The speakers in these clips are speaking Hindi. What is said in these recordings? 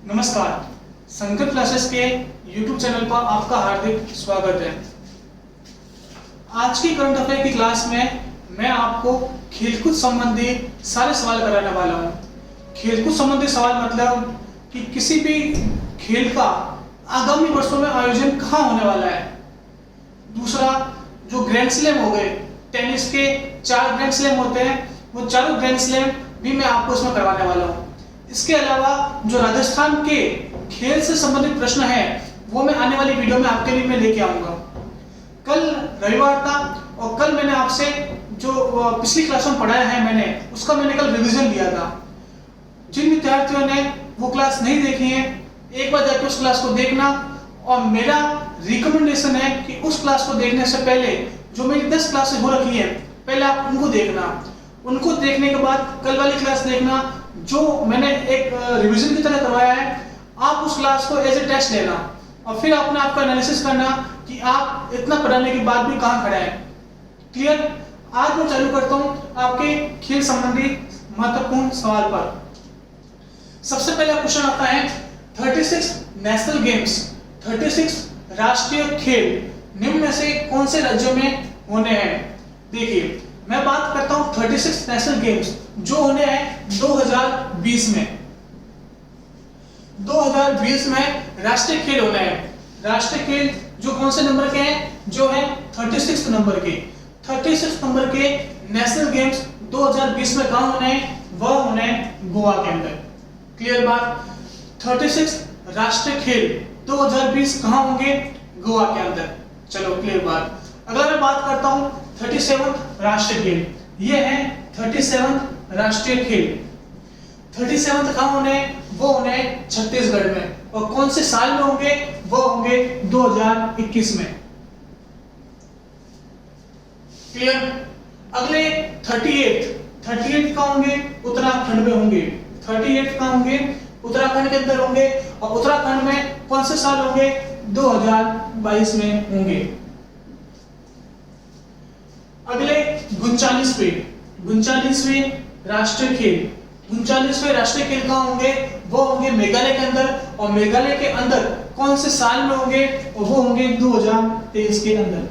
नमस्कार, संकल्प क्लासेस के YouTube चैनल पर आपका हार्दिक स्वागत है। आज की करंट अफेयर की क्लास में मैं आपको खेलकूद संबंधी सारे सवाल कराने वाला हूँ। खेलकूद संबंधी सवाल मतलब कि किसी भी खेल का आगामी वर्षों में आयोजन कहाँ होने वाला है। दूसरा, जो ग्रैंड स्लैम हो गए, टेनिस के 4 ग्रैंड स्लैम होते हैं, वो चारों ग्रैंड स्लैम भी मैं आपको इसमें करवाने वाला हूँ। इसके अलावा जो राजस्थान के खेल से संबंधित प्रश्न है वो मैं आने वाली वीडियो में आपके लिए मैं लेके आऊंगा। कल रविवार था और कल मैंने आपसे जो पिछली क्लास में पढ़ाया है उसका मैंने कल रिवीजन लिया था। जिन विद्यार्थियों ने वो क्लास नहीं देखी है, एक बार जाके उस क्लास को देखना। और मेरा रिकमेंडेशन है कि उस क्लास को देखने से पहले जो मेरी 10 क्लासें हो रखी है पहले आप उनको देखना। उनको देखने के बाद कल वाली क्लास देखना जो मैंने एक रिवीजन की तरह करवाया है। आप उस क्लास को एज ए टेस्ट लेना और फिर अपने आप का एनालिसिस करना कि आप इतना पढ़ाने के बाद भी कहाँ खड़े हैं। क्लियर? आज मैं चालू करता हूँ आपके खेल संबंधी महत्वपूर्ण सवाल पर। सबसे पहला क्वेश्चन आता है 36 नेशनल गेम्स, 36 राष्ट्रीय खेल निम्न में से कौन से राज्यों में होने हैं। देखिए, मैं बात करता हूं 36 नेशनल गेम्स जो होने हैं 2020 में। 2020 में राष्ट्रीय खेल होने हैं। राष्ट्रीय खेल जो कौन से नंबर के हैं? जो है 36 नंबर के। 36 नंबर के नेशनल गेम्स 2020 में कहां होने हैं? वह होने हैं गोवा के अंदर। क्लियर बात? 36 राष्ट्रीय खेल 2020 कहां होंगे? गोवा के अंदर। चलो, क्लियर बात। अगर मैं बात करता हूं 37 राष्ट्रीय खेल, ये है 37 राष्ट्रीय खेल। 37 कहां होने? वो होने छत्तीसगढ़ में। और कौन से साल में होंगे? वो होंगे 2021 में। क्लियर? अगले 38 कहां होंगे? उत्तराखंड में होंगे। 38 कहां होंगे? उत्तराखंड के अंदर होंगे। और उत्तराखंड में कौन से साल होंगे? 2022 में होंगे। अगले 39वें राष्ट्रीय खेल, 39वें राष्ट्रीय खेल कहां होंगे? वो होंगे मेघालय के अंदर। और मेघालय के अंदर कौन से साल में होंगे? और वो होंगे 2023 के अंदर।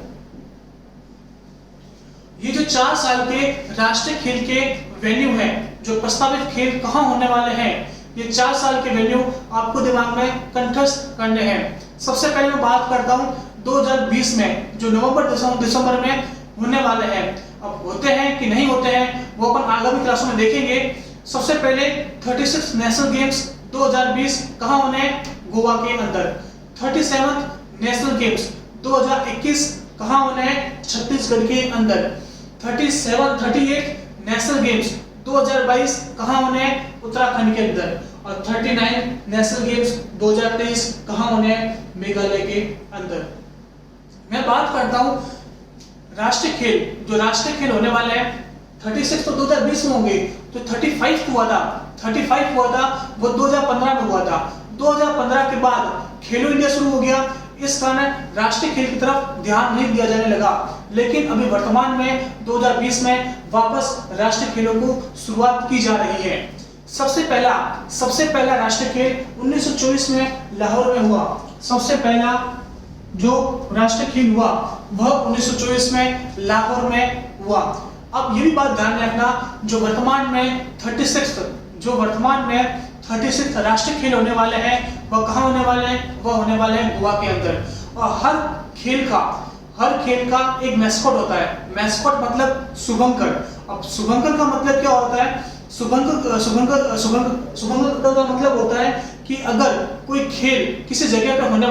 ये जो 4 साल के राष्ट्रीय खेल के वेन्यू है, जो प्रस्तावित खेल कहां होने वाले हैं, ये 4 साल के वेन्यू आपको दिमाग में कंठस्थ करने हैं। सबसे पहले मैं बात करता हूं 2020 में, जो नवंबर दिसंबर में होने वाले हैं। अब होते हैं कि नहीं होते हैं वो अपन आगामी क्लासों में देखेंगे। सबसे पहले 36 नेशनल गेम्स 2020 कहां होने हैं? गोवा के अंदर। 37 नेशनल गेम्स 2021 कहां होने हैं? छत्तीसगढ़ के अंदर। 38 नेशनल गेम्स 2022 कहां होने हैं? उत्तराखंड के अंदर। और 39 नेशनल गेम्स 2023 कहां होने हैं? मेघालय के अंदर। मैं बात करता हूं राष्ट्रीय खेल, जो राष्ट्रीय खेल होने वाले हैं 36 तो 2020 में होंगे, तो 35 हुआ था वो 2015 में हुआ था। 2015 के बाद खेलो इंडिया शुरू हो गया, इस कारण राष्ट्रीय खेल की तरफ ध्यान नहीं दिया जाने लगा। लेकिन अभी वर्तमान में 2020 में वापस राष्ट्रीय खेलों को शुरुआत की जा रही है। सबसे पहला राष्ट्रीय खेल 1924 में लाहौर में हुआ। सबसे पहला जो राष्ट्रीय खेल हुआ वह 1924 में लाहौर में हुआ। अब ये भी बात ध्यान रखना, जो वर्तमान में 36 राष्ट्रीय खेल होने वाले हैं वह कहाँ होने वाले हैं? वह होने वाले हैं गोवा के अंदर। और हर खेल का एक मैस्कॉट होता है। मैस्कॉट मतलब शुभंकर। अब शुभंकर का मतलब क्या होता है? शुभंकर का मतलब होता है कि अगर कोई खेल किसी जगह पर होने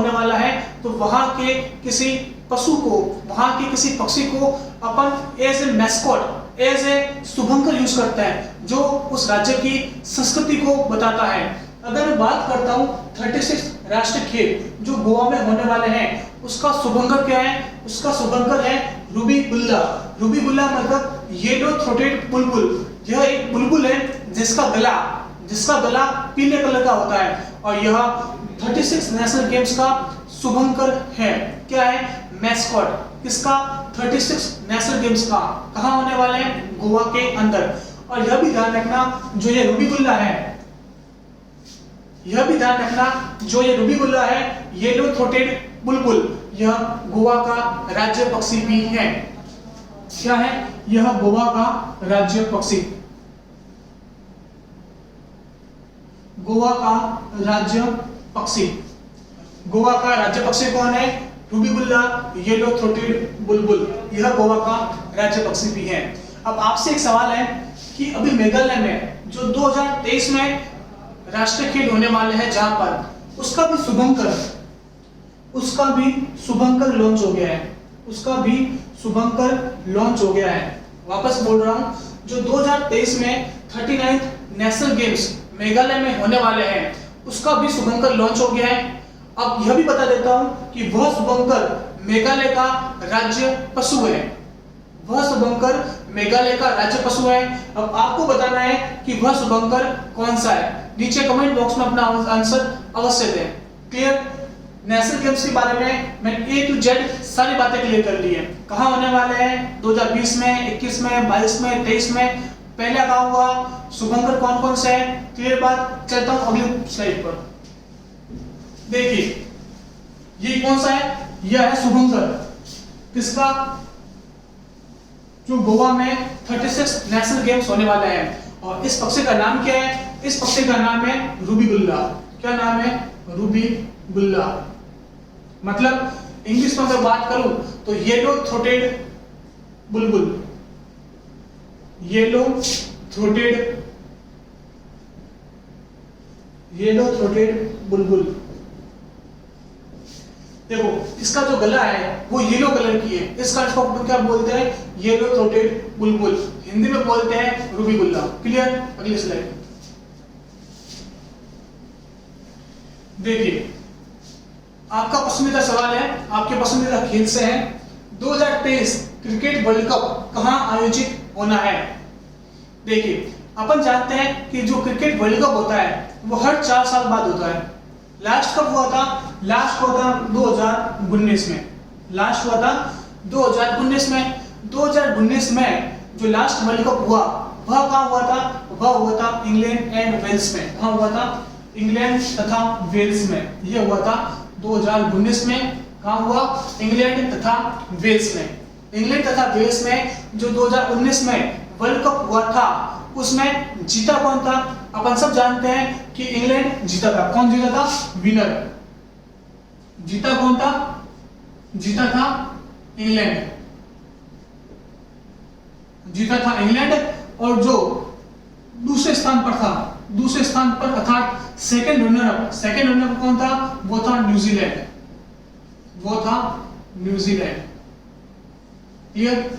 वाला है, तो वहां के किसी पशु को, वहां के किसी पक्षी को अपन as a mascot, as a शुभंकर यूज करते हैं, जो उस राज्य की संस्कृति को बताता है। अगर मैं बात करता हूं 36 राष्ट्रीय खेल जो गोवा में होने वाले हैं, उसका शुभंकर क्या है? उसका शुभंकर है रूबी गुल्ला। रूबी गुल्ला मतलब येलो थ्रोटेड बुलबुल। यह एक बुलबुल है जिसका गला पीले कलर का होता है। और यह 36 नेशनल गेम्स का शुभंकर है। क्या है? मैस्कॉट। किसका? 36 नेशनल गेम्स का। कहां होने वाले हैं? गोवा के अंदर। और यह भी ध्यान रखना जो ये रूबीगुल्ला है, यह भी ध्यान रखना जो ये रूबीगुल्ला है, येलो थ्रोटेड बुलबुल, यह गोवा का राज्य पक्षी भी है। क्या है? यह गोवा का राज्य पक्षी, गोवा का राज्य पक्षी। गोवा का राज्य पक्षी कौन है? रूबीगुल्ला येलो थ्रोटेड बुलबुल, यह गोवा का राज्य पक्षी भी है। अब आपसे एक सवाल है कि अभी मेघालय में जो 2023 में राष्ट्रीय खेल होने वाले हैं जहां पर उसका भी शुभंकर लॉन्च हो गया है, उसका भी शुभंकर लॉन्च हो गया है। वापस बोल रहा हूं, जो 2023 में 39 नेशनल गेम्स मेघालय में होने वाले हैं उसका भी शुभंकर लॉन्च हो गया है। अब यह भी बता देता हूं कि वह शुभंकर मेघालय का राज्य पशु है, वह शुभंकर मेघालय का राज्य पशु है। अब आपको बताना है कि वह शुभंकर कौन सा है। नीचे कमेंट बॉक्स में अपना आंसर अवश्य दें। क्लियर? नेशनल गेम्स के बारे में मैंने A to Z सारी बातें क्लियर कर ली है। कहाँ होने वाले हैं? 2020 में, 21 में, 22 में, 23 में। पहला कहाँ हुआ? शुभंकर कौन कौन से है? क्लियर बात? चलता हूँ अगली स्लाइड पर। देखिए ये कौन सा है? यह है शुभंकर, किसका? जो गोवा में 36 नेशनल गेम्स होने वाले हैं। और इस पक्षी का नाम क्या है? इस पक्षी का नाम है रूबीगुल्ला। क्या नाम है? रूबीगुल्ला। मतलब इंग्लिश में अगर बात करूं तो येलो थ्रोटेड बुलबुल, येलो थ्रोटेड बुलबुल। देखो इसका जो गला है वो येलो कलर की है, इसका इसको क्या बोलते हैं? येलो थ्रोटेड बुलबुल, हिंदी में बोलते हैं रूबीगुल्ला। क्लियर? अगली स्लाइड देखिए, आपका पसंदीदा सवाल है, आपके पसंदीदा खेल से है। 2023 क्रिकेट वर्ल्ड कप कहां आयोजित होना है? देखिए अपन जानते हैं कि जो क्रिकेट वर्ल्ड कप होता है वो हर 4 साल बाद होता है। लास्ट कब हुआ था? लास्ट हुआ था 2019 में। लास्ट हुआ था 2019 में। 2019 में जो लास्ट वर्ल्ड कप हुआ वह कहाँ हुआ था? वह हुआ था इंग्लैंड एंड वेल्स में। कहाँ हुआ था? इंग्लैंड तथा वेल्स में। यह हुआ था 2019 में। कहाँ हुआ? इंग्लैंड तथा वेल्स में। इंग्लैंड तथा वेल्स में जो 2019 में वर्ल्ड कप हुआ था उसमें जीता कौन था? अपन सब जानते हैं कि इंग्लैंड जीता था। कौन जीता था? विनर जीता कौन था? जीता था इंग्लैंड, जीता था इंग्लैंड। और जो दूसरे स्थान पर था, दूसरे स्थान पर अर्थात सेकंड रनर अप कौन था? वो था न्यूजीलैंड, वो था न्यूजीलैंड। क्लियर?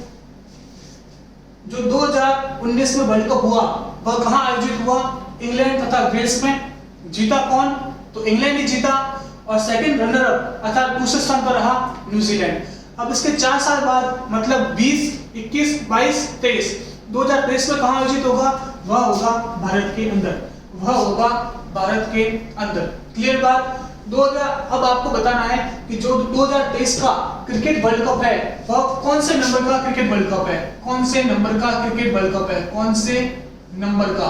जो 2019 में वर्ल्ड कप हुआ वह कहां आयोजित हुआ? इंग्लैंड तथा वेल्स में। जीता कौन? तो इंग्लैंड ही जीता। और सेकंड रनर अप अर्थात दूसरे स्थान पर रहा न्यूजीलैंड। अब इसके 4 साल बाद मतलब 20, 21, 22, 23, 2023 में कहां आयोजित होगा? वह होगा भारत के अंदर, वह होगा भारत के अंदर। क्लियर बात? 2000 अब आपको बताना है कि जो 2023 का क्रिकेट वर्ल्ड कप है वह कौन से नंबर का क्रिकेट वर्ल्ड कप है? कौन से नंबर का क्रिकेट वर्ल्ड कप है? कौन से नंबर का?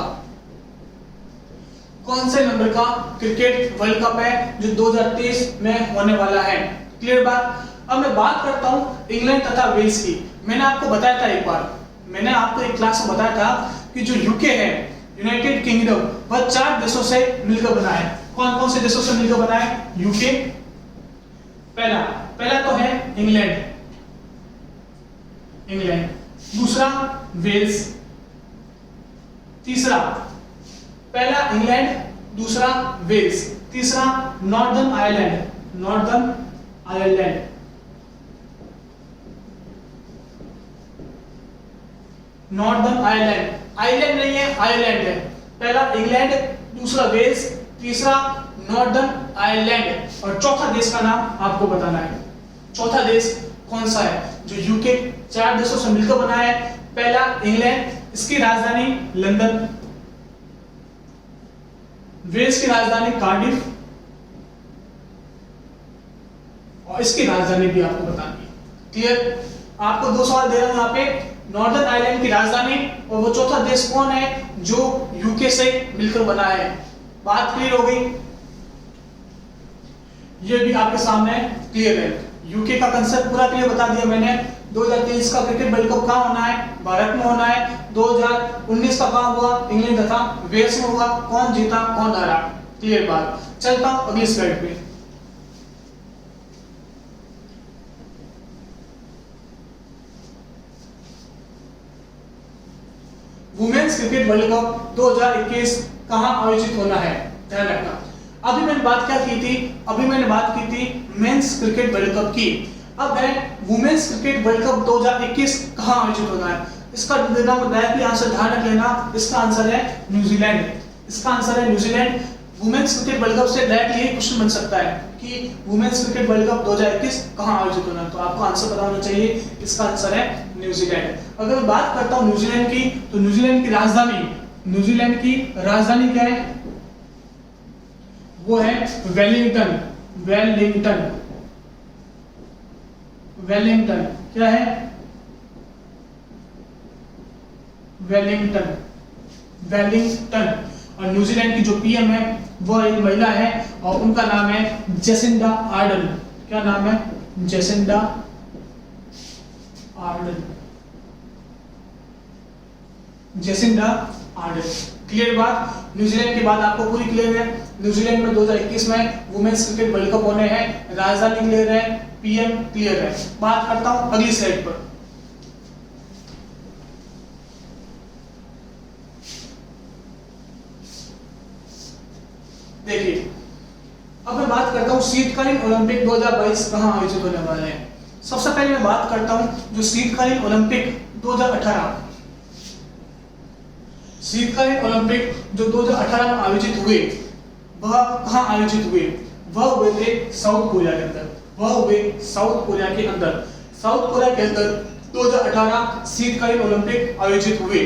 कौन से नंबर का क्रिकेट वर्ल्ड कप है जो 2023 में होने वाला है? क्लियर बात? अब मैं बात करता हूं इंग्लैंड तथा वेल्स की। मैंने आपको बताया था एक बार, मैंने आपको एक क्लास में बताया था कि जो यूके है, यूनाइटेड किंगडम, वह 4 देशों से मिलकर बना है। कौन कौन से देशों से मिलकर बना है? यूके पहला तो है इंग्लैंड, दूसरा वेल्स, तीसरा पहला इंग्लैंड, दूसरा वेल्स, तीसरा नॉर्दर्न आयरलैंड, आइलैंड नहीं है, आयरलैंड है। पहला इंग्लैंड, दूसरा वेल्स, तीसरा नॉर्दर्न आयरलैंड और चौथा देश का नाम आपको बताना है। चौथा देश कौन सा है जो यूके 4 देशों से मिलकर बना है? पहला इंग्लैंड, इसकी राजधानी लंदन, वेल्स की राजधानी कार्डिफ और इसकी राजधानी भी आपको बतानी है। क्लियर? आपको 2 सवाल दे रहा हूं यहाँ पे। नॉर्दर्न आयरलैंड की राजधानी, और वो चौथा देश कौन है जो यूके से मिलकर बना है। बात क्लियर हो गई? ये भी आपके सामने क्लियर है। यूके का कंसेप्ट पूरा क्लियर बता दिया मैंने। 2023 का क्रिकेट वर्ल्ड कप कहाँ होना है? भारत में होना है। 2019 का कहाँ हुआ? इंग्लैंड तथा वेल्स में हुआ। कौन जीता कौन हारा? क्लियर बात। चलता हूं अगली स्लाइड पे। वुमेन्स क्रिकेट वर्ल्ड कप 2021 कहां आयोजित होना है? ध्यान रखना। अभी मैंने बात क्या की थी? अभी मैंने बात की थी मेंस क्रिकेट वर्ल्ड कप की। अब है वुमेन्स क्रिकेट वर्ल्ड कप 2021 कहां आयोजित होना है। इसका देना डायरेक्टली आंसर ध्यान रख लेना। इसका आंसर है न्यूजीलैंड। इसका आंसर है New Zealand. Women's cricket world cup से डायरेक्टली यही क्वेश्चन बन सकता है कि वुमेन्स क्रिकेट वर्ल्ड कप 2021 कहां आयोजित होना है, तो आपको आंसर पता होना चाहिए। इसका आंसर है न्यूजीलैंड। अगर मैं बात करता हूं न्यूजीलैंड की, तो न्यूजीलैंड की राजधानी क्या है? वो है वेलिंगटन। वेलिंगटन क्या है? वेलिंगटन। और न्यूजीलैंड की जो पीएम है वो एक महिला है और उनका नाम है जेसिंडा आर्डन। क्या नाम है? Jacinda Ardern. क्लियर बात? न्यूजीलैंड की बात आपको पूरी क्लियर है। न्यूजीलैंड में 2021 में वुमेन्स क्रिकेट वर्ल्ड कप होने हैं। राजधानी क्लियर है, पीएम क्लियर है। बात करता हूं अगली स्लाइड पर। देखिए, अब मैं बात करता हूं शीतकालीन ओलंपिक 2022 कहां आयोजित होने वाले हैं। सबसे पहले मैं बात करता हूं जो शीतकालीन ओलंपिक 2018 जो 2018 में आयोजित हुए, वह कहां आयोजित हुए? वह हुए थे साउथ कोरिया के अंदर। साउथ कोरिया के अंदर 2018 शीतकालीन ओलंपिक आयोजित हुए।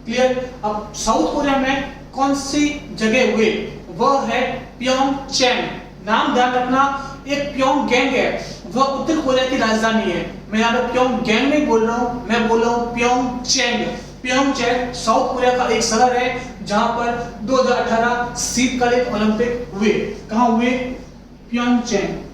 क्लियर? अब साउथ कोरिया में कौन सी जगह हुए? वह है प्योंगचैंग। नाम ध्यान रखना, एक प्योंगयांग है, वह उत्तर कोरिया की राजधानी है। मैं यहाँ पे प्योंगयांग नहीं बोल रहा हूँ, मैं बोल रहा हूँ प्योंगचैंग। प्योंगचैंग साउथ कोरिया का एक शहर है जहां पर 2018 शीतकालीन ओलंपिक हुए। कहां हुए? प्योंगचैंग।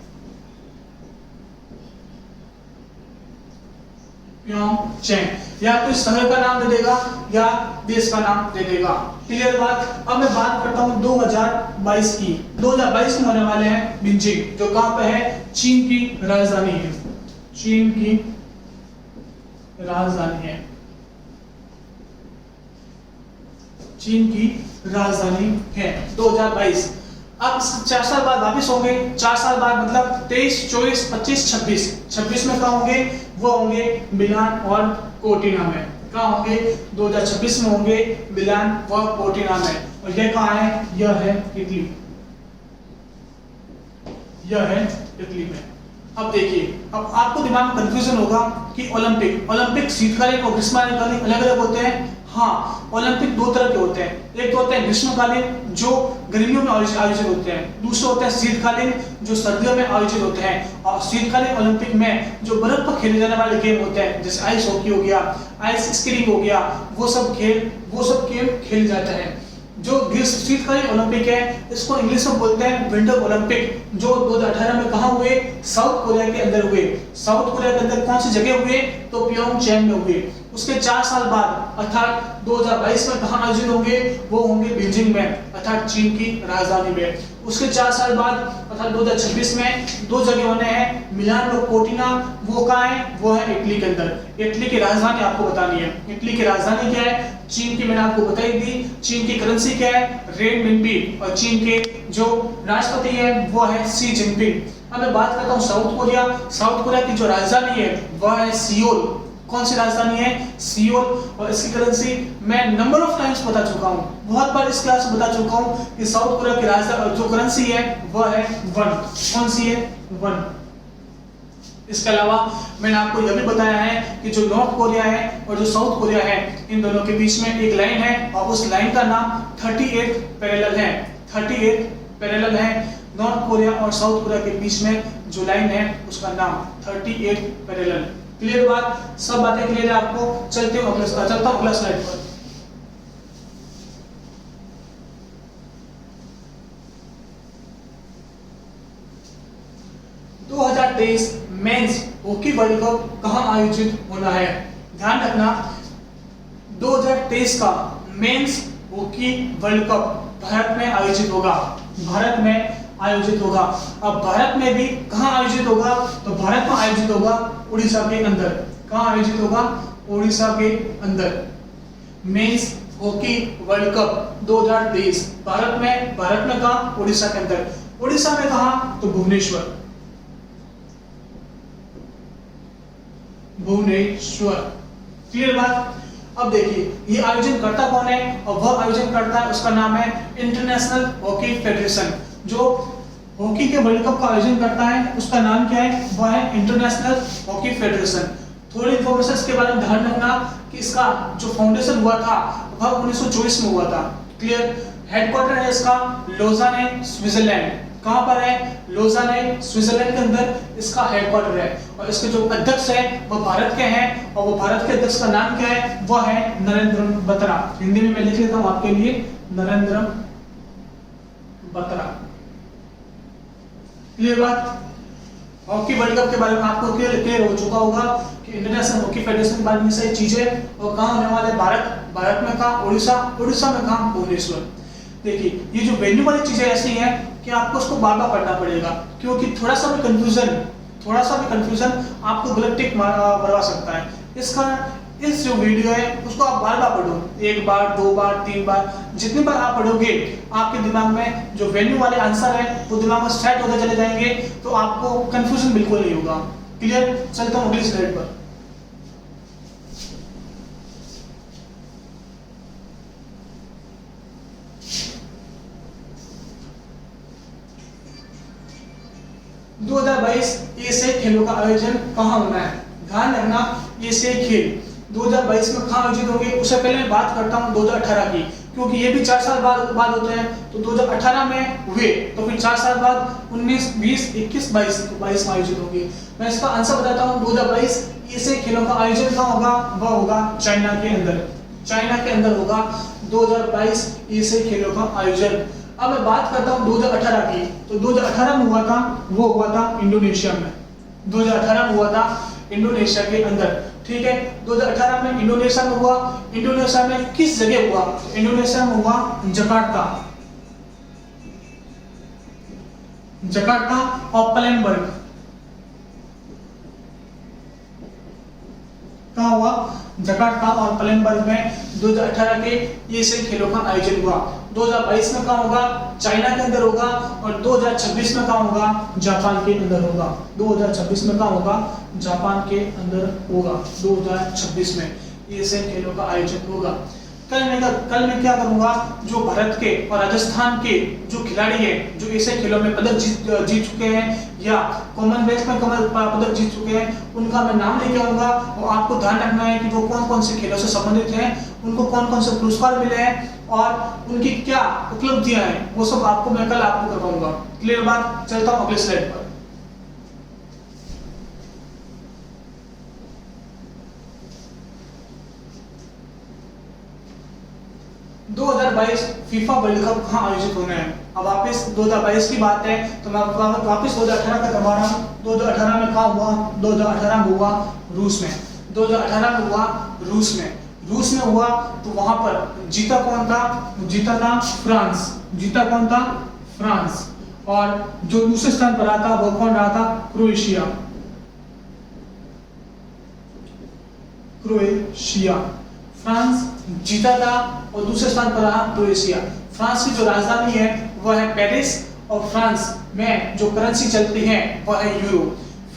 या तो शहर का नाम दे देगा या देश का नाम दे देगा। क्लियर बात? अब मैं बात करता हूं 2022 की। 2022 में होने वाले हैं बीजिंग, जो कहां पे है? चीन की राजधानी है। चीन की राजधानी है 2022। अब 4 साल बाद वापिस होंगे। 4 साल बाद मतलब 23, 24, 25, 26। 26 में कहाँ होंगे? वो होंगे मिलान और कोर्टिना में। कहाँ होंगे? 2026 में होंगे मिलान व कोर्टिना में। और यह कहाँ है? यह है इटली में। अब देखिए, अब आपको दिमाग में कंफ्यूजन होगा कि ओलंपिक शीतकालीन और ग्रीष्मकालीन अलग अलग होते हैं। हाँ, ओलंपिक दो तरह के होते हैं। एक तो होते हैं ग्रीष्मकालीन जो गर्मियों में आयोजित होते हैं, दूसरे होते हैं शीतकालीन जो सर्दियों में आयोजित होते हैं। और शीतकालीन ओलंपिक में जो बर्फ पर खेले जाने वाले गेम होते हैं, जैसे आइस हॉकी हो गया, आइस स्कीइंग हो गया, वो सब गेम खेले जाते हैं। जो शीतकालीन ओलंपिक है इसको इंग्लिश में बोलते हैं विंटर ओलंपिक, जो 2018 में कहाँ हुए? साउथ कोरिया के अंदर हुए। साउथ कोरिया के अंदर कौन सी जगह हुए? तो प्योंगचैंग में हुए। उसके 4 साल बाद अर्थात 2022 में कहाँ आयोजित होंगे? वो होंगे बीजिंग में अर्थात चीन की राजधानी में। उसके 4 साल बाद अर्थात 2026 में 2 जगह होने हैं, मिलान और कोर्टिना। वो कहाँ है? वो है इटली के अंदर। इटली की राजधानी आपको बतानी है। इटली की राजधानी क्या है? चीन की मैंने आपको बताई दी। चीन की करेंसी क्या है? रेनमिनबी। और चीन के जो राष्ट्रपति है वो है शी जिनपिंग। अब मैं बात करता हूँ साउथ कोरिया। साउथ कोरिया की जो राजधानी है वह है सियोल। कौन सी राजधानी है? सियोल। और इसकी करेंसी मैं नंबर ऑफ टाइम्स बता चुका हूँ, बहुत बार इस क्लास में बता चुका हूँ कि साउथ कोरिया की राजधानी जो करेंसी है वह है 1। कौन सी है? 1। इसके अलावा मैंने आपको यह भी बताया है कि जो नॉर्थ कोरिया है और जो साउथ कोरिया है, इन दोनों के बीच में एक लाइन है और उस लाइन का नाम 38 पैरेलल है। 38 पैरेलल है। नॉर्थ कोरिया और साउथ कोरिया के बीच में जो लाइन है उसका नाम 38 पैरेलल। क्लियर बात, सब बातें क्लियर है आपको? चलता हूँ अगला स्लाइड पर। मेंस हॉकी वर्ल्ड कप कहां आयोजित होना है? ध्यान रखना, 2023 का men's hockey world cup Bharat में आयोजित होगा। भारत में आयोजित होगा। अब भारत में भी कहां आयोजित होगा? तो भारत में आयोजित होगा उड़ीसा के अंदर। कहां आयोजित होगा? उड़ीसा के अंदर। Men's hockey world cup 2023 Bharat में कहां? उड़ीसा के अंदर। उड़ीसा में कहां? तो भुवनेश्वर। क्लियर बात? अब देखिए ये आयोजन करता कौन है, और वह आयोजन करता है उसका नाम है इंटरनेशनल हॉकी फेडरेशन। जो हॉकी के वर्ल्ड कप का आयोजन करता है उसका नाम क्या है? वह है इंटरनेशनल हॉकी फेडरेशन। थोड़ी इंफॉर्मेशन के बारे में ध्यान रखना कि इसका जो फाउंडेशन हुआ था वह 1924 में हुआ था। क्लियर? हेडक्वार्टर है इसका लोजान है, स्विट्जरलैंड। कहां पर है? लोजान है, स्विट्जरलैंड के अंदर इसका हेडक्वार्टर है। और इसके जो अध्यक्ष है वह भारत के हैं, और वो भारत के अध्यक्ष का नाम क्या है? वह है नरेंद्र बत्रा। हिंदी में मैं लिख लेता हूं आपके लिए, नरेंद्र बत्रा। क्लियर बात? हॉकी वर्ल्ड कप के बारे में आपको क्लियर हो चुका होगा कि इंटरनेशनल हॉकी फेडरेशन के बारे में सही चीजें, और कहां होने वाले? भारत में कहां? उड़ीसा में कहां? भुवनेश्वर। देखिए ये जो वेन्यू वाली चीजें ऐसी हैं कि आपको उसको बार बार पढ़ना पड़ेगा, क्योंकि थोड़ा सा भी कंफ्यूजन आपको गलत टिक मरवा सकता है। इस जो वीडियो है उसको आप बार बार पढ़ो, 1 बार 2 बार 3 बार, जितनी बार आप पढ़ोगे आपके दिमाग में जो वेन्यू वाले आंसर है वो दिमाग में सेट होते चले जाएंगे, तो आपको कंफ्यूजन बिल्कुल नहीं होगा। क्लियर? चलता हूं अगली स्लाइड पर। एशियाई खेलों का आयोजन कहां होना है? ध्यान रखना, एशियाई खेल 2022 में कहां आयोजित होंगे? उससे पहले मैं बात करता हूं 2018 की, क्योंकि ये भी 4 साल बाद होते हैं। तो 2018 में हुए तो फिर 4 साल बाद 19, 20, 21, 22 तो 22 में आयोजित होंगे। मैं इसका आंसर बताता हूं। 2022 एशियाई खेलों का आयोजन कहां होगा? वह होगा चाइना के अंदर होगा 2022 एशियाई खेलों का आयोजन। अब मैं बात करता हूं 2018 की, तो 2018 में हुआ था इंडोनेशिया में। 2018 में हुआ था इंडोनेशिया के अंदर। ठीक है, 2018 में इंडोनेशिया में हुआ। इंडोनेशिया में किस जगह हुआ? इंडोनेशिया में हुआ जकार्ता और प्लेनबर्ग। कहां हुआ? जकार्ता और प्लेनबर्ग में 2018 के एशियाई खेलों का आयोजन हुआ। 2022 में कहां होगा? चाइना के अंदर होगा। और 2026 में कहां होगा? जापान के अंदर होगा। 2026 में कहां होगा? जापान के अंदर होगा। 2026 में एशियाई खेलों का आयोजन होगा। कल मैं क्या करूंगा, जो भारत के और राजस्थान के जो खिलाड़ी हैं जो एशियाई खेलों में पदक जीत चुके हैं या कॉमनवेल्थ में पदक जीत चुके हैं, उनका मैं नाम लेके आऊंगा। और आपको ध्यान रखना है कि वो कौन कौन से खेलों से संबंधित हैं, उनको कौन कौन से पुरस्कार मिले हैं और उनकी क्या उपलब्धियां हैं, वो सब आपको मैं कल आपको करवाऊंगा। क्लियर बात? चलता हूं अगले स्लाइड पर। 2022 फीफा वर्ल्ड कप कहां आयोजित होना है? अब वापस 2022 की बात है तो मैं वापस 2018 का करवा रहा हूं। 2018 में कहां हुआ? 2018 में हुआ रूस में। 2018 में हुआ रूस में हुआ। तो वहां पर जीता कौन था? जीता था फ्रांस। और जो दूसरे स्थान पर आता वो कौन रहा था? क्रोएशिया। फ्रांस जीता था और दूसरे स्थान पर रहा क्रोएशिया। फ्रांस की जो राजधानी है वह है पेरिस, और फ्रांस में जो करेंसी चलती है वह है यूरो।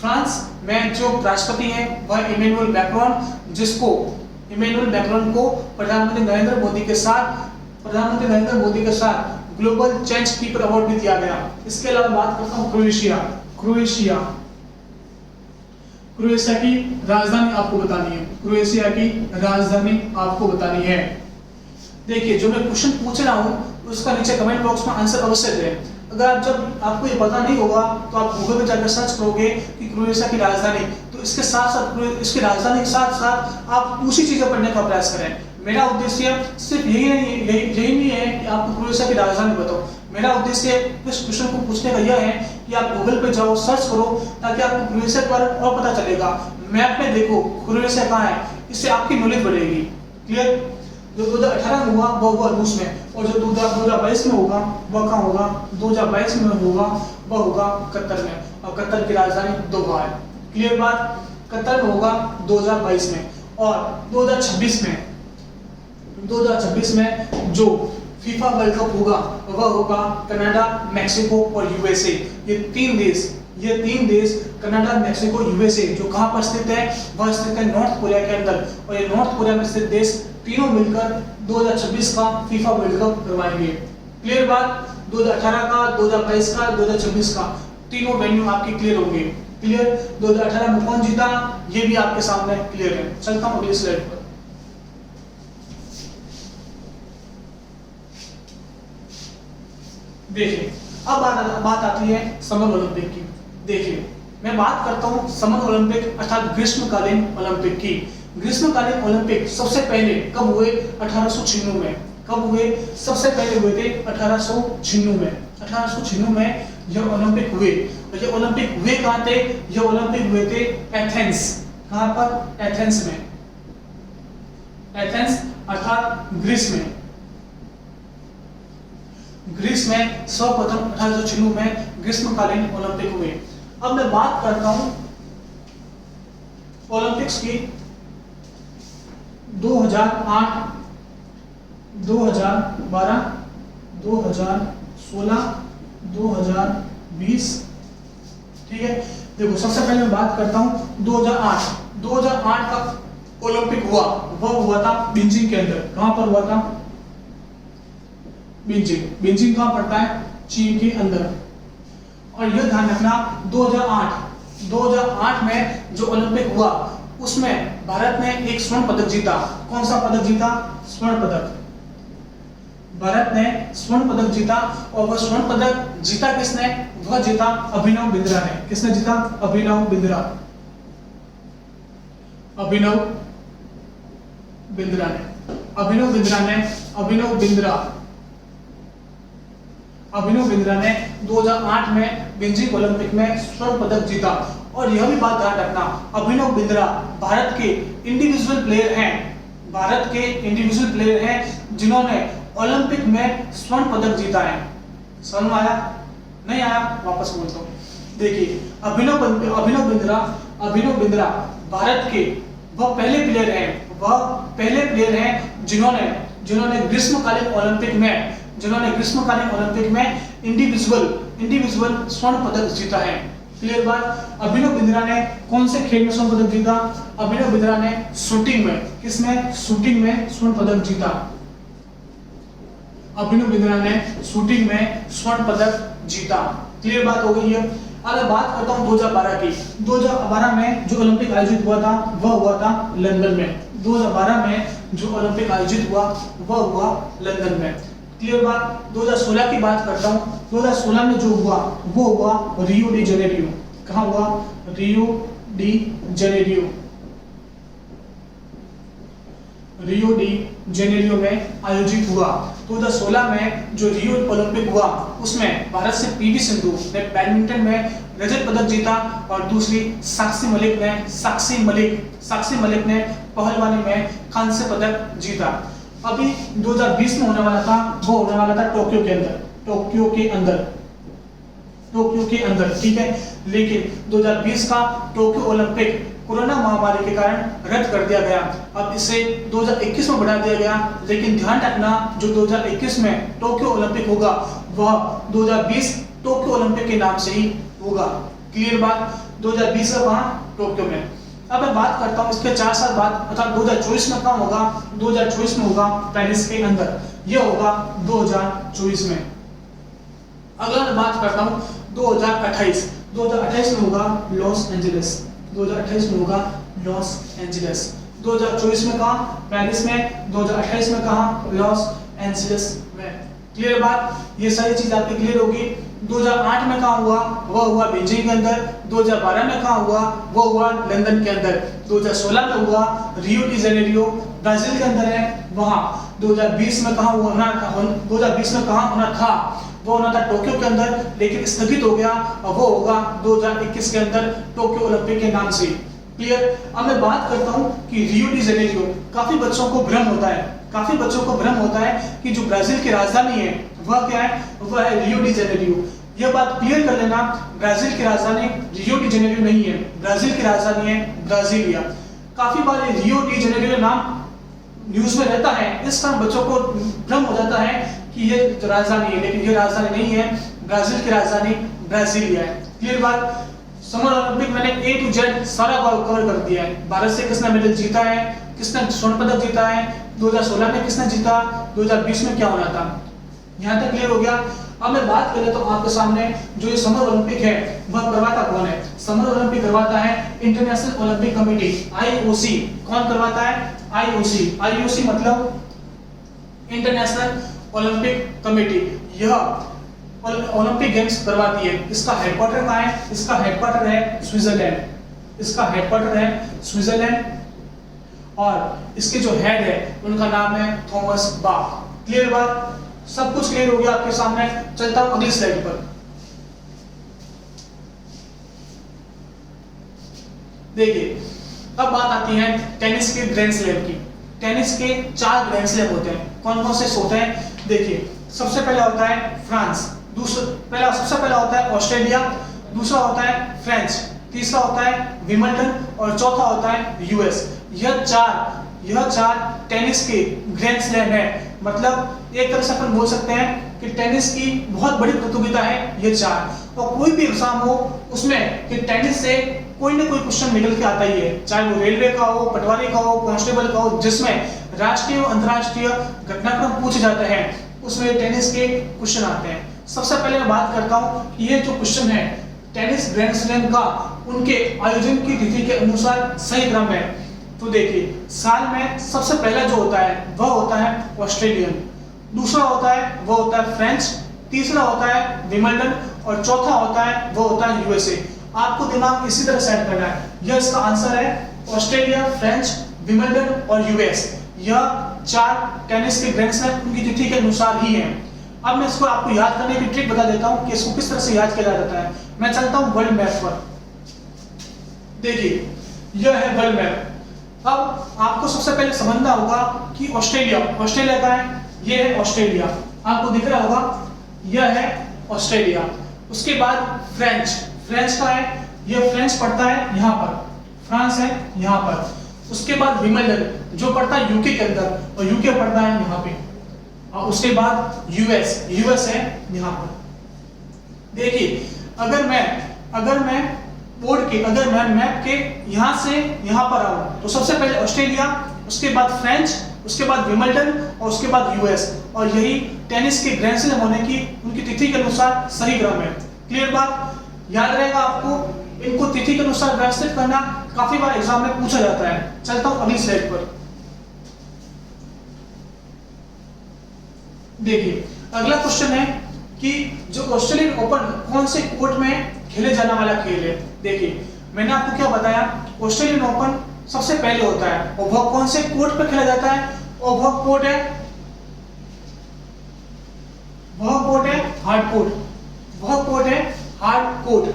फ्रांस में जो राष्ट्रपति है वह इमैनुअल मैक्रोन को प्रधानमंत्री नरेंद्र मोदी के साथ ग्लोबल चेंज कीपर अवार्ड भी दिया गया। इसके अलावा बात करता हूं क्रोएशिया की राजधानी आपको बतानी है। देखिए जो मैं क्वेश्चन पूछ रहा हूं उसका नीचे कमेंट बॉक्स में आंसर अवश्य दें। अगर आप जब आपको ये पता नहीं होगा तो आप गूगल पे जाकर सर्च करोगे कि क्रोएशिया की राजधानी, तो इसके साथ साथ इसकी राजधानी के साथ साथ आप दूसरी चीजें पढ़ने का प्रयास करें। मेरा उद्देश्य सिर्फ यही नहीं है कि आपको क्रोएशिया की राजधानी बताओ। मेरा उद्देश्य इस क्वेश्चन को पूछने का यह है कि आप गूगल पे जाओ, सर्च करो, ताकि आपको क्रोएशिया के बारे में और पता चलेगा। मैप में देखो क्रोएशिया कहाँ है, इससे आपकी नॉलेज बढ़ेगी। क्लियर? जो 2018 में हुआ वो हुआ रूस में, और जो 2022 में होगा वह कहाँ होगा, 2022 में होगा वह होगा कतर में, और कतर की राजधानी दोहा है। क्लियर बात? कतर में होगा 2022 में। और 2026 में जो फीफा वर्ल्ड कप होगा वह होगा कनाडा, मैक्सिको और यूएसए। ये तीन देश कनाडा, मैक्सिको, यूएसए जो कहां पर स्थित है, वह स्थित है नॉर्थ कोरिया के अंदर। और ये नॉर्थ कोरिया में स्थित देश तीनों मिलकर 2026 का फीफा वर्ल्ड कप करवाएंगे। क्लियर बात? 2018 का, 2022 का, 2026 का तीनों वेन्यू आपकी क्लियर होंगे। क्लियर? 2018 में कौन जीता ये भी आपके सामने क्लियर है। चलता हूं अगली स्लाइड पर। देखिए, अब बात आती है समर ओलंपिक की। देखिए, मैं बात करता हूं समर ओलंपिक अर्थात ग्रीष्मकालीन ओलंपिक की। ग्रीष्मकालीन ओलंपिक सबसे पहले कब हुए? 1896 में। कब हुए? सबसे पहले हुए थे 1896 में। 1896 में यह ओलंपिक हुए। और ये ओलंपिक हुए कहां थे? ये ओलंपिक हुए थे एथेंस। कहां पर? एथेंस में। एथेंस अर्थात ग्रीस में। ग्रीस में सर्वप्रथम 1896 में ग्रीष्मकालीन ओलंपिक हुए। अब मैं बात करता हूं ओलंपिक्स की 2008, 2012, 2016, 2020। ठीक है, देखो सबसे पहले मैं बात करता हूं 2008। 2008 का ओलंपिक हुआ, वह हुआ था बीजिंग के अंदर। कहां पर हुआ था? बीजिंग कहां पड़ता है? चीन के अंदर। और यह ध्यान रखना 2008 में जो ओलंपिक हुआ उसमें भारत ने एक स्वर्ण पदक जीता। कौन सा पदक जीता? स्वर्ण पदक। भारत ने स्वर्ण पदक जीता। और वह स्वर्ण पदक जीता किसने? वह जीता अभिनव बिंद्रा ने। किसने जीता? अभिनव बिंद्रा। अभिनव बिंद्रा ने 2008 में बीजिंग ओलंपिक में स्वर्ण पदक जीता। और यह भी बात ध्यान रखना, अभिनव बिंद्रा भारत के इंडिविजुअल प्लेयर हैं जिन्होंने ओलंपिक में स्वर्ण पदक जीता है। समझ में आया? नहीं आया? वापस बोलता हूँ। देखिए, अभिनव बिंद्रा भारत के वह पहले प्लेयर हैं जिन्होंने ग्रीष्मकालीन ओलंपिक में इंडिविजुअल स्वर्ण पदक जीता है। क्लियर बात? अभिनव बिंद्रा ने कौन से खेल में स्वर्ण पदक जीता? अभिनव बिंद्रा ने शूटिंग में। किसमें? शूटिंग में स्वर्ण पदक जीता। अभिनव बिंद्रा ने शूटिंग में स्वर्ण पदक जीता। क्लियर बात हो गई है? अब बात करता हूं 2012 की। 2012 में जो ओलंपिक आयोजित हुआ था वह हुआ था लंदन में। 2012 में जो ओलंपिक आयोजित हुआ वह हुआ लंदन में। क्लियर बात? 2016 की बात करता हूं। 2016 में जो हुआ वो हुआ रियो डी जेनेरियो। कहां हुआ? रियो डी जेनेरियो में आयोजित हुआ। 2016 में जो रियो ओलंपिक हुआ उसमें भारत से पीवी सिंधु ने बैडमिंटन में रजत पदक जीता। और दूसरी साक्षी मलिक ने पहलवानी में कांस्य पदक जीता। अभी 2020 में होने वाला था, वो होने वाला था टोक्यो के अंदर। ठीक है, लेकिन 2020 का टोक्यो ओलंपिक कोरोना महामारी के कारण रद्द कर दिया गया। अब इसे 2021 में बढ़ा दिया गया। लेकिन ध्यान रखना, जो 2021 में टोक्यो ओलंपिक होगा वह 2020 टोक्यो ओलंपिक के नाम से ही होगा। क्लियर बात? 2020 का वहां टोक्यो में। अब मैं बात करता हूं इसके 4 साल बाद अर्थात 2024 में कहां होगा? 2024 में होगा पेरिस के अंदर। यह होगा 2024 में। अगला मैं बात करता हूं 2028 में होगा लॉस एंजलिस। 2028 में होगा लॉस एंजलिस। 2024 में कहां? पेरिस में। 2028 में कहां? लॉस एंजलिस में। क्लियर बात? ये सारी चीज आपकी क्लियर होगी। 2008 में कहाँ हुआ, वह हुआ बीजिंग के अंदर। 2012 में कहाँ हुआ, वह हुआ लंदन के अंदर। 2016 में हुआ रियो डी जेनेरियो ब्राजील के अंदर है वहाँ। 2020 में कहाँ हुआ, 2020 में कहाँ होना था, वो होना था टोक्यो के अंदर, लेकिन स्थगित हो गया और वो होगा 2021 के अंदर टोक्यो ओलंपिक के नाम से। क्लियर। अब मैं बात करता हूँ कि रियो डी जेनेरियो, काफी बच्चों को भ्रम होता है, काफी बच्चों को भ्रम होता है कि जो ब्राजील की राजधानी है वह क्या है, वह है रियो डी जेनेरियो। यह बात क्लियर कर लेना, ब्राजील की राजधानी रियो डी जेनेरियो नहीं है, ब्राजील की राजधानी है ब्राजीलिया। काफी बार ये रियो डी जेनेरियो नाम न्यूज में रहता है, इस कारण बच्चों को भ्रम हो जाता है कि ये राजधानी है, लेकिन ये राजधानी नहीं है, ब्राजील की राजधानी ब्राजीलिया है। क्लियर बात। समर ओलंपिक मैंने A to Z सारा कवर कर दिया है। भारत से किसने मेडल जीता है, किसने स्वर्ण पदक जीता है, 2016 में किसने जीता, 2020 में क्या होना था, यहाँ तक क्लियर हो गया। अब मैं बात करें तो आपके सामने जो ये समर ओलंपिक है वह करवाता कौन है। समर ओलंपिक करवाता है इंटरनेशनल ओलंपिक कमेटी, IOC। कौन करवाता है, IOC। IOC मतलब इंटरनेशनल ओलंपिक कमेटी। यह ओलंपिक गेम्स करवाती है। इसका हेडक्वार्टर कहाँ है, इसका हेडक्वार्टर है स्विट्जरलैंड, इसका हेडक्वार्टर है स्विट्जरलैंड और इसके जो हेड है उनका नाम है थॉमस बाक। क्लियर बात, सब कुछ क्लियर हो गया आपके सामने। चलता हूं अगली स्लाइड पर। देखिए अब बात आती है टेनिस के ग्रैंड स्लैम की। टेनिस के 4 ग्रैंड स्लैम होते हैं। कौन कौन से होते हैं, देखिए सबसे पहला होता है फ्रांस, सबसे पहला होता है ऑस्ट्रेलिया, दूसरा होता है फ्रेंच, तीसरा होता है विंबलडन और चौथा होता है US। यह चार टेनिस के ग्रैंड स्लैम है। मतलब एक तरह से अपन बोल सकते हैं कि टेनिस की बहुत बड़ी प्रतियोगिता है ये 4। और कोई भी एग्जाम हो उसमें कि टेनिस से कोई ना कोई क्वेश्चन निकल के आता ही है, चाहे वो रेलवे का हो, पटवारी का हो, कांस्टेबल का हो, जिसमें राष्ट्रीय और अंतर्राष्ट्रीय घटनाक्रम पूछे जाते हैं उसमें टेनिस के क्वेश्चन आते हैं। सबसे पहले मैं बात करता हूं कि ये जो क्वेश्चन है टेनिस ग्रैंड स्लैम का उनके आयोजन की तिथि के अनुसार सही क्रम है। तो देखिए साल में सबसे पहला जो होता है वह होता है ऑस्ट्रेलियन, दूसरा होता है वह होता है फ्रेंच, तीसरा होता है विंबलडन और चौथा होता है वह होता है USA। आपको दिमाग इसी तरह सेट करना है। यह इसका आंसर है ऑस्ट्रेलिया, फ्रेंच, विंबलडन और US। यह 4 टेनिस के ग्रैंड स्लैम उनकी तिथि के अनुसार ही है। अब मैं इसको आपको याद करने की ट्रिक बता देता हूं कि इसको किस तरह से याद किया जाता है। मैं चलता हूं वर्ल्ड मैप पर। देखिए यह है वर्ल्ड मैप। अब आपको सबसे पहले समझना होगा कि ऑस्ट्रेलिया का है, यह है ऑस्ट्रेलिया, आपको दिख रहा होगा, यह है ऑस्ट्रेलिया। उसके बाद फ्रेंच का है, यह फ्रेंच पड़ता है यहाँ पर, फ्रांस है यहाँ पर। उसके बाद विंबलडन जो पड़ता है UK के अंदर और UK पड़ता है यहाँ पे। और उसके बाद US है यहाँ पर। देखिए अगर मैं मैप के यहाँ से यहाँ पर आऊँ तो सबसे पहले ऑस्ट्रेलिया, उसके बाद फ्रेंच, उसके बाद विंबलडन और उसके बाद US। और यही टेनिस के ग्रैंड स्लैम होने की उनकी तिथि के अनुसार सही क्रम है। क्लियर बात, याद रहेगा आपको। इनको तिथि के अनुसार व्यवस्थित करना काफी बार एग्जाम में पूछा जाता है। चलता हूं अगली स्लाइड पर। देखिए अगला क्वेश्चन है कि जो ऑस्ट्रेलियन ओपन कौन से कोर्ट में खेले जाने वाला खेल है। देखिए मैंने आपको क्या बताया, ऑस्ट्रेलियन ओपन सबसे पहले होता है और वह कौन से कोर्ट पे खेला जाता है, और वह कोर्ट है हार्ड कोर्ट।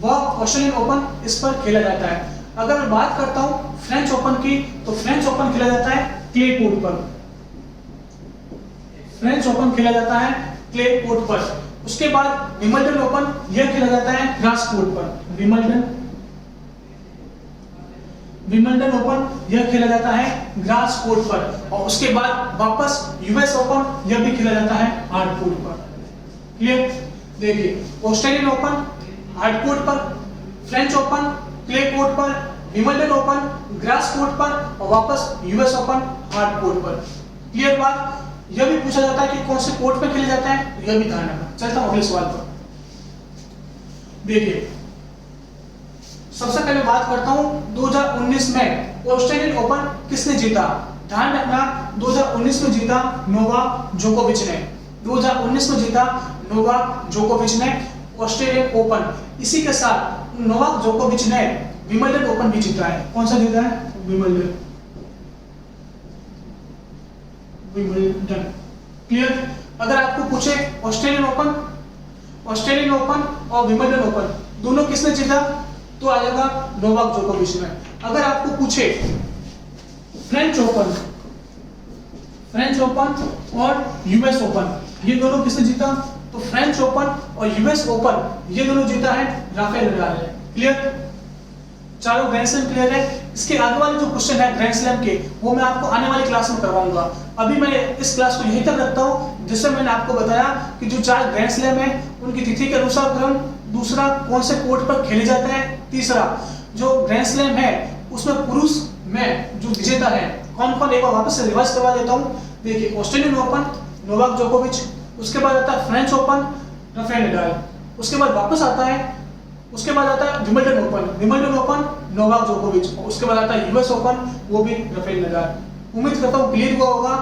वह ऑस्ट्रेलियन ओपन इस पर खेला जाता है। अगर मैं बात करता हूं फ्रेंच ओपन की, तो फ्रेंच ओपन खेला जाता है क्ले कोर्ट पर। फ्रेंच ओपन खेला जाता है क्ले कोर्ट पर। उसके बाद विंबलडन ओपन यह खेला जाता है ग्रास कोर्ट पर। विंबलडन ओपन यह खेला जाता है ग्रास कोर्ट पर। और उसके बाद वापस US ओपन यह भी खेला जाता है हार्ड कोर्ट पर। क्लियर। देखिए ऑस्ट्रेलियन ओपन हार्ड कोर्ट पर, फ्रेंच ओपन क्ले कोर्ट पर, विंबलडन ओपन ग्रास कोर्ट पर और वापस US ओपन हार्ड कोर्ट पर। क्लियर बात। यह भी पूछा जाता है कि कौन से कोर्ट पे खेले जाते हैं, यह भी ध्यान रखना। चलता हूं अगले सवाल पर। देखिए सबसे पहले बात करता हूं 2019 में ऑस्ट्रेलियन ओपन किसने जीता। ध्यान रखना 2019 में जीता नोवाक जोकोविच ने। 2019 में जीता नोवाक जोकोविच ने। Australian open. इसी के साथ नोवाक जोकोविच ने विंबलडन ओपन भी जीता है। कौन सा जीता है? विंबलडन। क्लियर? अगर आपको पूछे ऑस्ट्रेलियन ओपन और विंबलडन ओपन दोनों किसने जीता, तो आ जाएगा नोवाक जोकोविच ने। अगर आपको पूछे फ्रेंच ओपन और यूएस ओपन ये दोनों किसने जीता, तो फ्रेंच ओपन और यूएस ओपन ये दोनों जीता है राफेल नडाल ने। क्लियर? चारों ग्रैंड स्लैम क्लियर है। इसके आगे वाले जो क्वेश्चन है ग्रैंड स्लैम के वो मैं आपको आने वाली क्लास में करवाऊंगा। अभी मैं इस क्लास को यहीं तक रखता हूं, जिससे मैंने आपको बताया कि जो 4 ग्रैंड स्लैम है उनकी तिथि के अनुसार क्रम, दूसरा कौन से कोर्ट पर खेले जाते हैं, तीसरा जो ग्रैंड स्लैम है उसमें पुरुष में जो विजेता है कौन कौन, एक बार वापस से रिवाइज करवा देता हूँ। देखिए ऑस्ट्रेलियन ओपन नोवाक जोकोविच, उसके बाद आता है फ्रेंच ओपन राफेल नडाल, उसके बाद वापस आता है विंबलडन ओपन नोवाक जोकोविच, उसके बाद आता है यूएस ओपन वो भी राफेल नडाल। उम्मीद करता हूँ क्लियर हुआ होगा।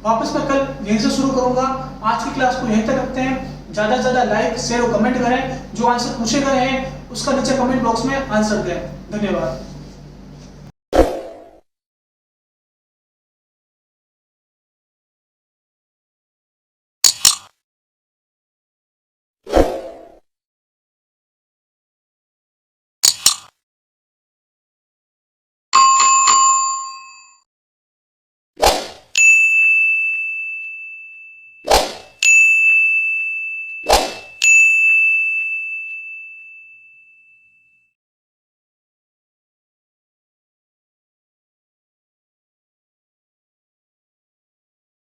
वापस मैं कल यहीं से शुरू करूंगा। आज की क्लास को यहीं तक रखते हैं। ज्यादा से ज्यादा लाइक शेयर और कमेंट करें। जो आंसर पूछे गए हैं उसका नीचे कमेंट बॉक्स में आंसर दें। धन्यवाद।